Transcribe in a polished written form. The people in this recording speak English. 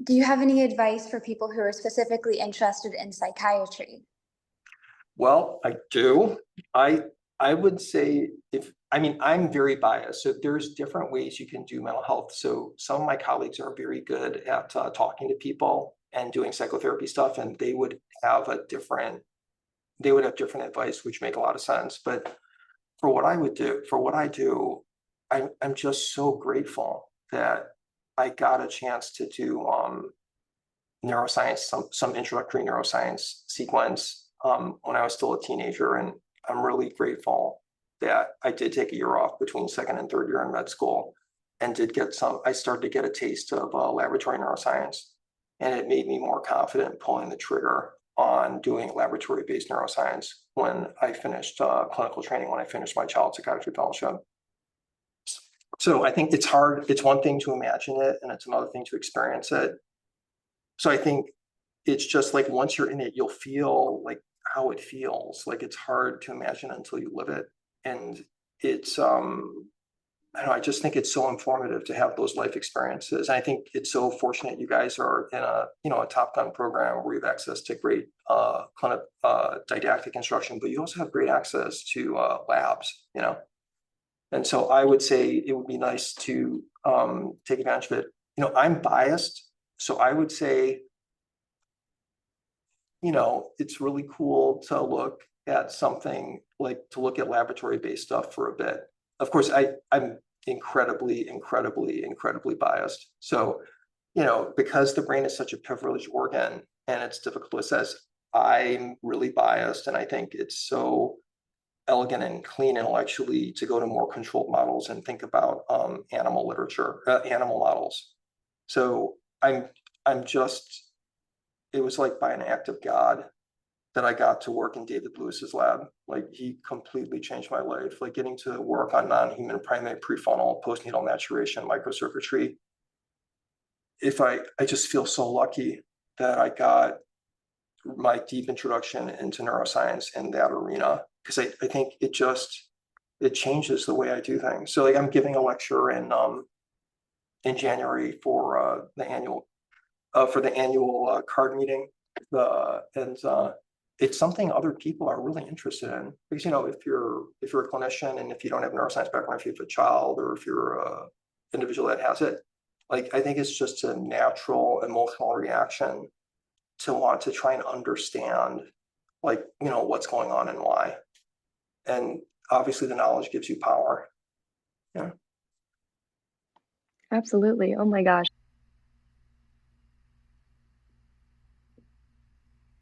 Do you have any advice for people who are specifically interested in psychiatry? Well, I do. I would say I'm very biased. So there's different ways you can do mental health. So some of my colleagues are very good at talking to people and doing psychotherapy stuff, and they would have different advice, which make a lot of sense. But for what I do, I'm just so grateful that I got a chance to do neuroscience, some introductory neuroscience sequence when I was still a teenager. And I'm really grateful that I did take a year off between second and third year in med school and I started to get a taste of laboratory neuroscience. And it made me more confident pulling the trigger on doing laboratory-based neuroscience when I finished clinical training, when I finished my child psychiatry fellowship. So I think it's hard. It's one thing to imagine it, and it's another thing to experience it. So I think it's just like once you're in it, you'll feel like how it feels. Like it's hard to imagine until you live it. And it's I don't know, I just think it's so informative to have those life experiences. And I think it's so fortunate you guys are in a Top Gun program where you have access to great didactic instruction, but you also have great access to labs, And so I would say it would be nice to take advantage of it. I'm biased, so I would say, it's really cool to look at something to look at laboratory-based stuff for a bit. Of course, I'm incredibly biased. So, because the brain is such a privileged organ and it's difficult to assess, I'm really biased, and I think it's so elegant and clean intellectually to go to more controlled models and think about animal models. So it was like by an act of God that I got to work in David Lewis's lab. Like he completely changed my life. Like getting to work on non-human primate prefrontal postnatal maturation microcircuitry. I just feel so lucky that I got my deep introduction into neuroscience in that arena, because I think it changes the way I do things. So like I'm giving a lecture in January for the annual card meeting, it's something other people are really interested in, because if you're a clinician and if you don't have neuroscience background, if you have a child or if you're a individual that has it, like I think it's just a natural emotional reaction to want to try and understand what's going on and why. And obviously the knowledge gives you power. Yeah. Absolutely. Oh my gosh.